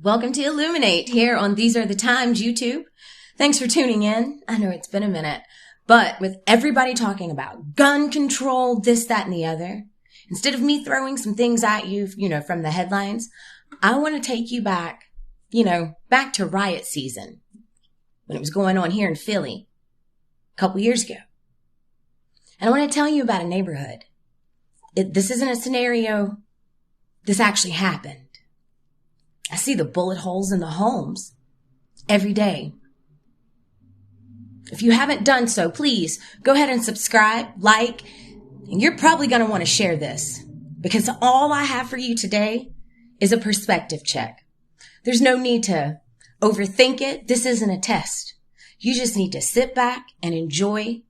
Welcome to Eluminate here on These Are the Times YouTube. Thanks for tuning in. I know it's been a minute, but with everybody talking about gun control, this, that, and the other, instead of me throwing some things at you, from the headlines, I want to take you back, back to riot season when it was going on here in Philly a couple years ago. And I want to tell you about a neighborhood. This isn't a scenario. This actually happened. I see the bullet holes in the homes every day. If you haven't done so, please go ahead and subscribe, like, and you're probably going to want to share this because all I have for you today is a perspective check. There's no need to overthink it. This isn't a test. You just need to sit back and enjoy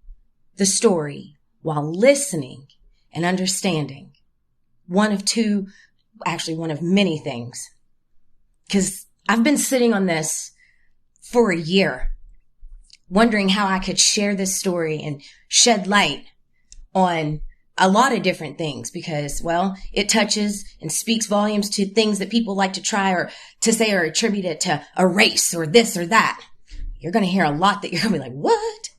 the story while listening and understanding one of many things. Because I've been sitting on this for a year, wondering how I could share this story and shed light on a lot of different things because, it touches and speaks volumes to things that people like to try or to say or attribute it to a race or this or that. You're going to hear a lot that you're going to be like, what?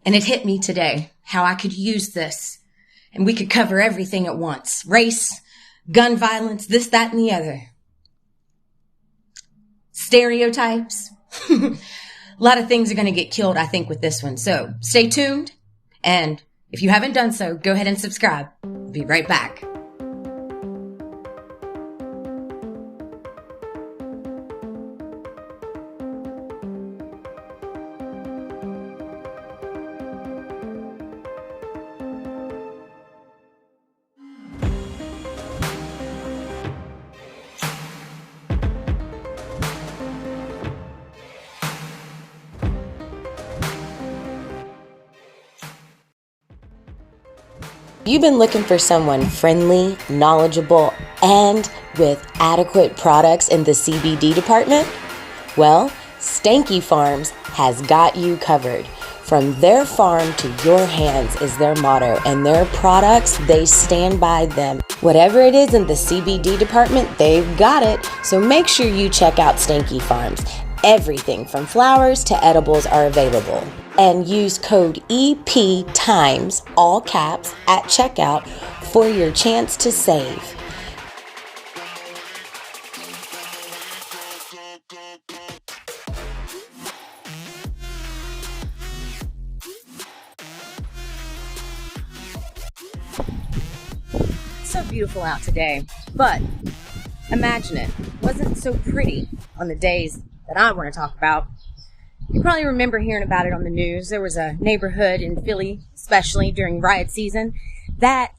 And it hit me today how I could use this and we could cover everything at once. Race, gun violence, this, that, and the other. Stereotypes. A lot of things are going to get killed, I think, with this one. So stay tuned. And if you haven't done so, go ahead and subscribe. Be right back. You've been looking for someone friendly, knowledgeable, and with adequate products in the CBD department? Well, Stanky Farms has got you covered. From their farm to your hands is their motto, and their products, they stand by them. Whatever it is in the CBD department, they've got it. So make sure you check out Stanky Farms. Everything from flowers to edibles are available. And use code EPTIMES, all caps, at checkout for your chance to save. It's so beautiful out today, but imagine it wasn't so pretty on the days that I want to talk about. You probably remember hearing about it on the news. There was a neighborhood in Philly, especially during riot season, that,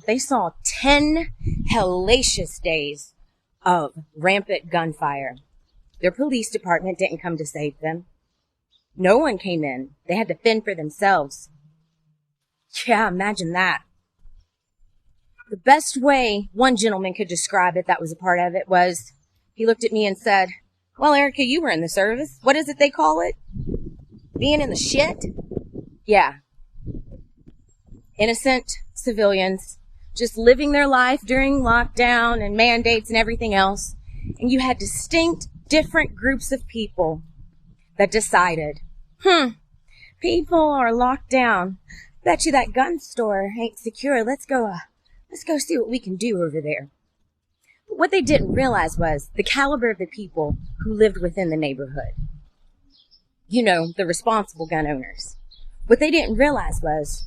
they saw 10 hellacious days of rampant gunfire. Their police department didn't come to save them. No one came in. They had to fend for themselves. Yeah, imagine that. The best way one gentleman could describe it that was a part of it was, he looked at me and said, "Well, Erica, you were in the service. What is it they call it? Being in the shit?" Yeah. Innocent civilians just living their life during lockdown and mandates and everything else. And you had distinct, different groups of people that decided, people are locked down. Bet you that gun store ain't secure. Let's go see what we can do over there. But what they didn't realize was the caliber of the people who lived within the neighborhood. The responsible gun owners. What they didn't realize was,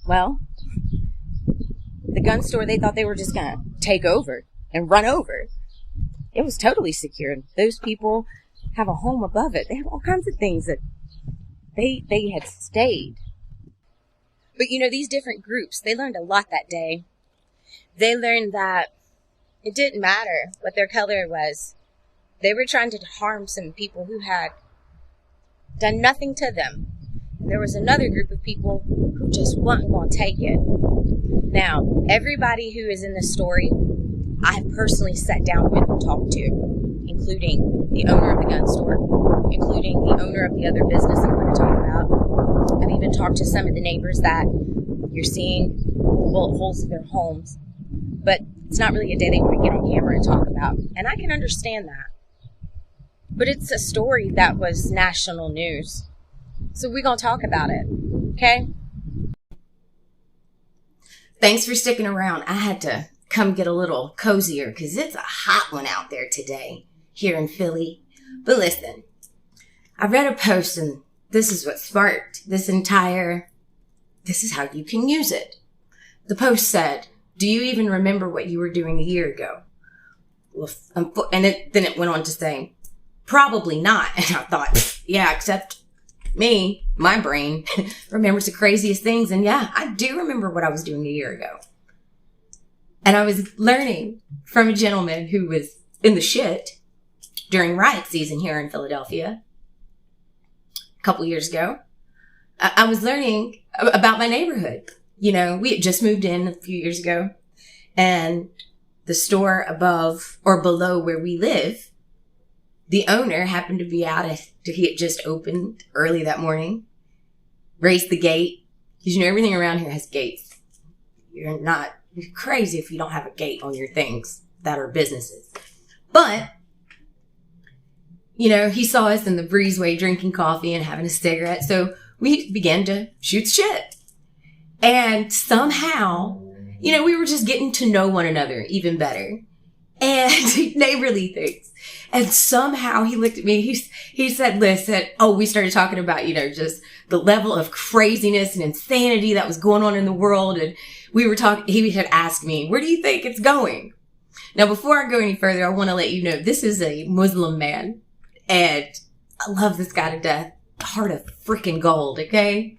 the gun store they thought they were just going to take over and run over. It was totally secured. Those people have a home above it. They have all kinds of things that they had stayed. But these different groups, they learned a lot that day. They learned that it didn't matter what their color was. They were trying to harm some people who had done nothing to them. And there was another group of people who just wasn't going to take it. Now, everybody who is in this story, I have personally sat down with and talked to, including the owner of the gun store, including the owner of the other business I'm going to talk about. I've even talked to some of the neighbors that you're seeing the bullet holes in their homes. but it's not really a day they want to get on camera and talk about. And I can understand that. But it's a story that was national news. So we're going to talk about it. Okay? Thanks for sticking around. I had to come get a little cozier because it's a hot one out there today here in Philly. But listen, I read a post and this is what sparked this is how you can use it. The post said, do you even remember what you were doing a year ago? Well, then it went on to say, probably not. And I thought, yeah, except me, my brain remembers the craziest things. And yeah, I do remember what I was doing a year ago. And I was learning from a gentleman who was in the shit during riot season here in Philadelphia a couple years ago. I was learning about my neighborhood. You know, we had just moved in a few years ago, and the store above or below where we live, the owner happened to be out. He had just opened early that morning, raised the gate. Because, you know, everything around here has gates. You're crazy if you don't have a gate on your things that are businesses. But, you know, he saw us in the breezeway drinking coffee and having a cigarette. So we began to shoot shit. And somehow, you know, we were just getting to know one another even better. And neighborly things. And somehow he looked at me, he said, listen, we started talking about, you know, just the level of craziness and insanity that was going on in the world. And we were talking, he had asked me, where do you think it's going? Now, before I go any further, I want to let you know, this is a Muslim man. And I love this guy to death. Heart of freaking gold, okay?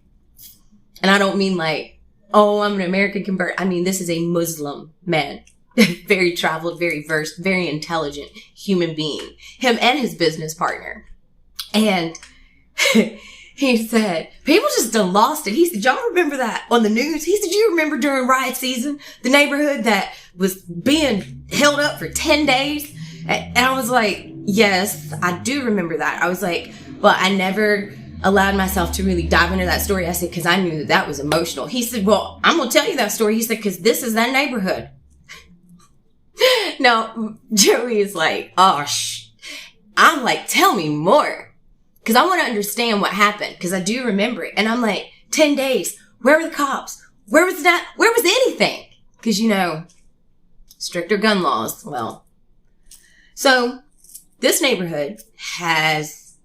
And I don't mean like, I'm an American convert. I mean, this is a Muslim man. Very traveled, very versed, very intelligent human being. Him and his business partner. And he said, people just done lost it. He said, y'all remember that on the news? He said, you remember during riot season, the neighborhood that was being held up for 10 days? And I was like, yes, I do remember that. I was like, but I never allowed myself to really dive into that story. I said, because I knew that was emotional. He said, well, I'm going to tell you that story. He said, because this is that neighborhood. Now, Joey is like, I'm like, tell me more. Because I want to understand what happened. Because I do remember it. And I'm like, 10 days. Where were the cops? Where was that? Where was anything? Because, you know, stricter gun laws. Well, so this neighborhood has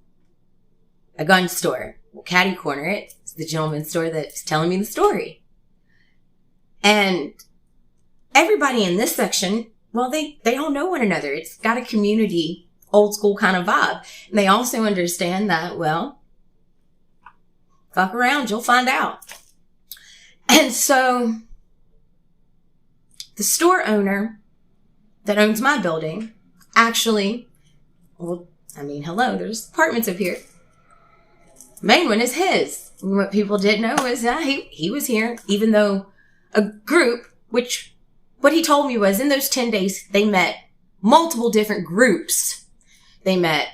a gun store. We'll catty corner it. It's the gentleman's store that's telling me the story. And everybody in this section, well, they all know one another. It's got a community, old school kind of vibe. And they also understand that, well, fuck around, you'll find out. And so the store owner that owns my building actually, well, I mean, hello, there's apartments up here. Main one is his. And what people didn't know is that he was here, even though a group, which what he told me was in those 10 days, they met multiple different groups. They met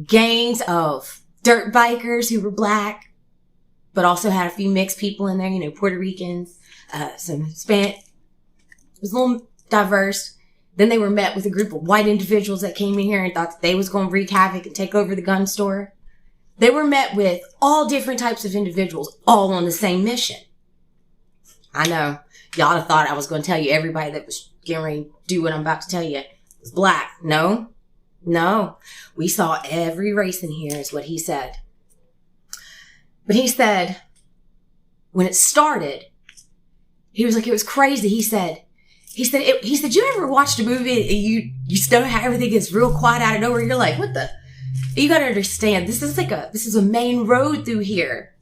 gangs of dirt bikers who were black, but also had a few mixed people in there, you know, Puerto Ricans, some Hispanic. It was a little diverse. Then they were met with a group of white individuals that came in here and thought that they was going to wreak havoc and take over the gun store. They were met with all different types of individuals, all on the same mission. I know. Y'all have thought I was going to tell you everybody that was getting ready to do what I'm about to tell you was black. No. We saw every race in here is what he said. But he said, when it started, he was like, it was crazy. He said, you ever watched a movie and you still how everything gets real quiet out of nowhere? You're like, what the? You got to understand, this is a main road through here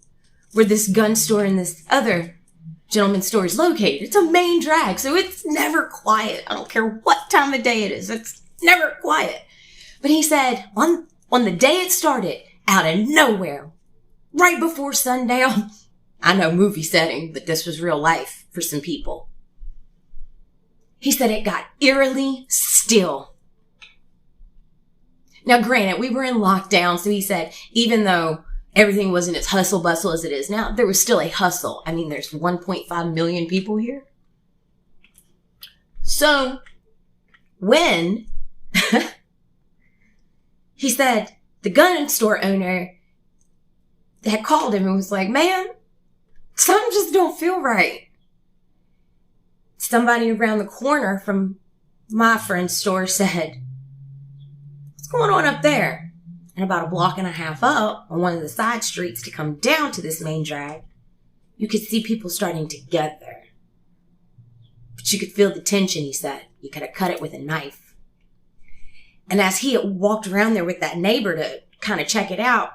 where this gun store and this other gentleman's store is located. It's a main drag, so it's never quiet. I don't care what time of day it is. It's never quiet. But he said, on the day it started, out of nowhere, right before sundown, I know movie setting, but this was real life for some people. He said it got eerily still. Now, granted, we were in lockdown, so he said, even though everything wasn't as hustle bustle as it is now, there was still a hustle. I mean, there's 1.5 million people here. So when he said the gun store owner had called him and was like, man, something just don't feel right. Somebody around the corner from my friend's store said, what's going on up there? And about a block and a half up on one of the side streets to come down to this main drag, you could see people starting to get there. But you could feel the tension, he said. You could have cut it with a knife. And as he walked around there with that neighbor to kind of check it out,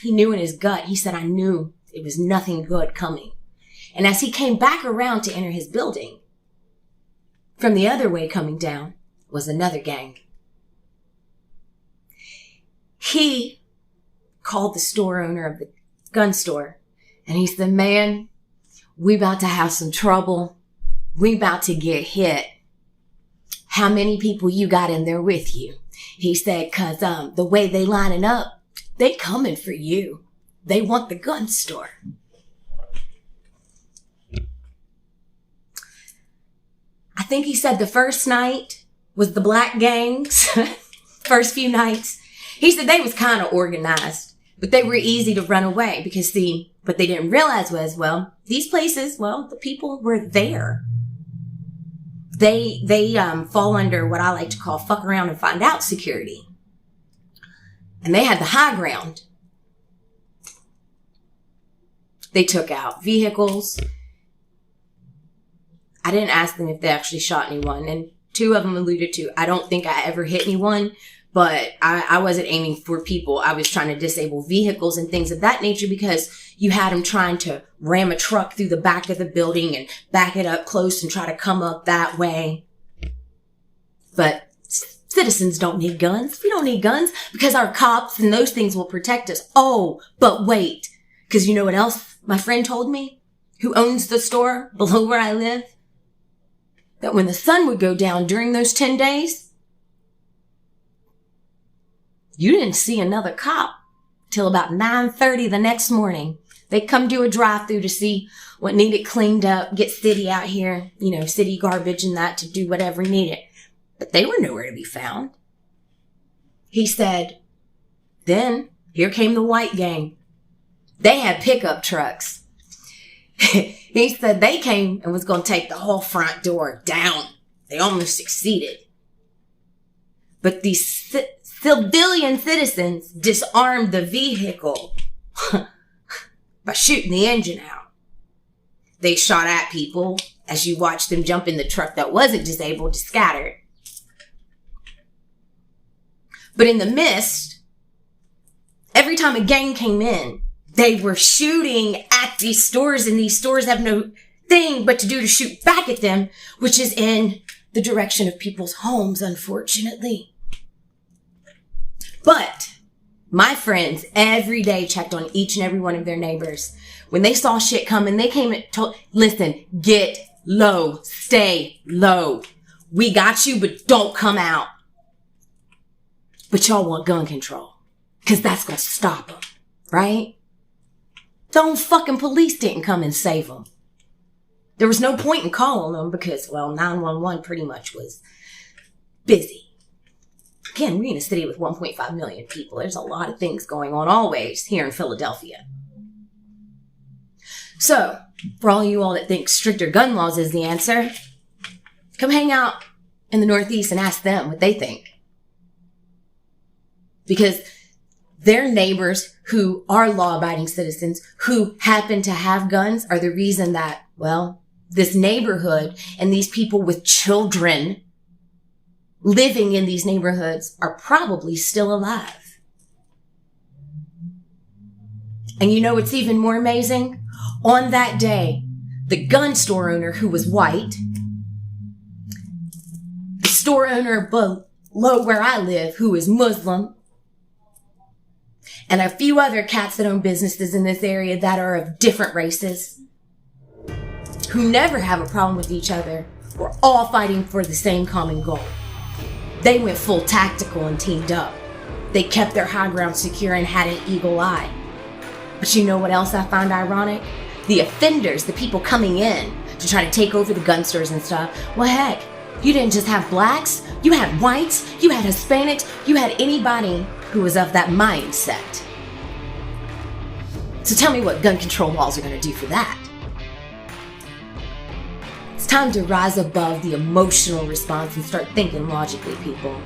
he knew in his gut, he said, I knew it was nothing good coming. And as he came back around to enter his building, from the other way coming down was another gang. He called the store owner of the gun store and he said, man, we about to have some trouble. We about to get hit. How many people you got in there with you? He said, cause, the way they lining up, they coming for you. They want the gun store. I think he said the first night was the black gangs. First few nights. He said they was kind of organized, but they were easy to run away because what they didn't realize was, well, these places, well, the people were there. They fall under what I like to call fuck around and find out security. And they had the high ground. They took out vehicles. I didn't ask them if they actually shot anyone. And two of them alluded to, I don't think I ever hit anyone, but I wasn't aiming for people. I was trying to disable vehicles and things of that nature because you had them trying to ram a truck through the back of the building and back it up close and try to come up that way. But citizens don't need guns. We don't need guns because our cops and those things will protect us. Oh, but wait, because you know what else my friend told me, who owns the store below where I live? That when the sun would go down during those 10 days, you didn't see another cop till about 9:30 the next morning. They'd come do a drive-through to see what needed cleaned up, get city out here, city garbage and that to do whatever needed. But they were nowhere to be found. He said, then here came the white gang. They had pickup trucks. He said they came and was going to take the whole front door down. They almost succeeded. But these civilian citizens disarmed the vehicle by shooting the engine out. They shot at people as you watched them jump in the truck that wasn't disabled, scattered. But in the mist, every time a gang came in, they were shooting at these stores, and these stores have no thing but to shoot back at them, which is in the direction of people's homes, unfortunately. But my friends every day checked on each and every one of their neighbors. When they saw shit coming, they came and told, listen, get low, stay low. We got you, but don't come out. But y'all want gun control, because that's going to stop them, right? Don't fucking police didn't come and save them. There was no point in calling them because, well, 911 pretty much was busy. Again, we're in a city with 1.5 million people. There's a lot of things going on always here in Philadelphia. So, for all you all that think stricter gun laws is the answer, come hang out in the Northeast and ask them what they think. Because their neighbors who are law-abiding citizens who happen to have guns are the reason that, well, this neighborhood and these people with children living in these neighborhoods are probably still alive. And you know what's even more amazing? On that day, the gun store owner who was white, the store owner below where I live who is Muslim, and a few other cats that own businesses in this area that are of different races, who never have a problem with each other, were all fighting for the same common goal. They went full tactical and teamed up. They kept their high ground secure and had an eagle eye. But you know what else I find ironic? The offenders, the people coming in to try to take over the gun stores and stuff, well, heck, You didn't just have blacks, you had whites, you had Hispanics, you had anybody who was of that mindset. So tell me what gun control laws are going to do for that. It's time to rise above the emotional response and start thinking logically, people.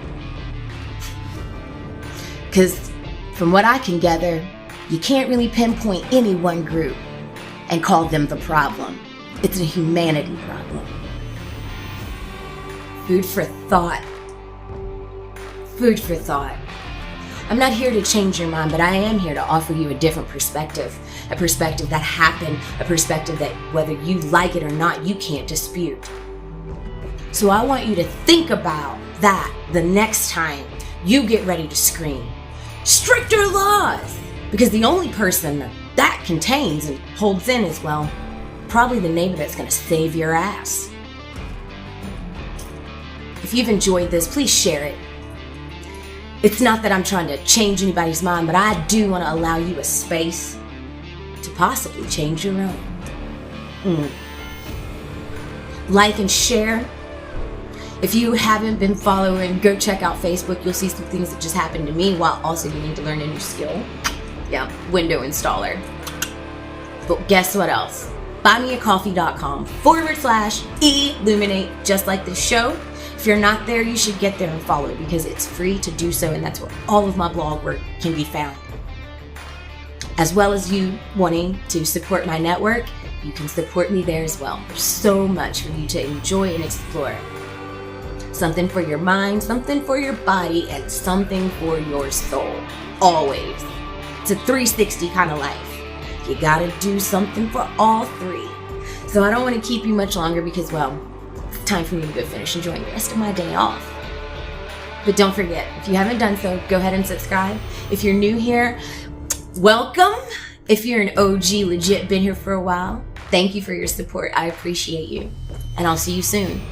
Because from what I can gather, you can't really pinpoint any one group and call them the problem. It's a humanity problem. Food for thought. Food for thought. I'm not here to change your mind, but I am here to offer you a different perspective. A perspective that happened, a perspective that whether you like it or not, you can't dispute. So I want you to think about that the next time you get ready to scream, stricter laws! Because the only person that contains and holds in is, well, probably the neighbor that's gonna save your ass. If you've enjoyed this, please share it. It's not that I'm trying to change anybody's mind, but I do want to allow you a space to possibly change your own. Like and share. If you haven't been following, go check out Facebook. You'll see some things that just happened to me while also getting to learn a new skill. Yeah, window installer. But guess what else? buymeacoffee.com/Eluminate, just like this show. If you're not there, you should get there and follow it because it's free to do so, and that's where all of my blog work can be found. As well as you wanting to support my network, you can support me there as well. There's so much for you to enjoy and explore. Something for your mind, something for your body, and something for your soul. Always. It's a 360 kind of life. You gotta do something for all three. So I don't want to keep you much longer because, well, it's time for me to go finish enjoying the rest of my day off. But don't forget, if you haven't done so, go ahead and subscribe. If you're new here, welcome. If you're an OG, legit been here for a while, thank you for your support. I appreciate you. And I'll see you soon.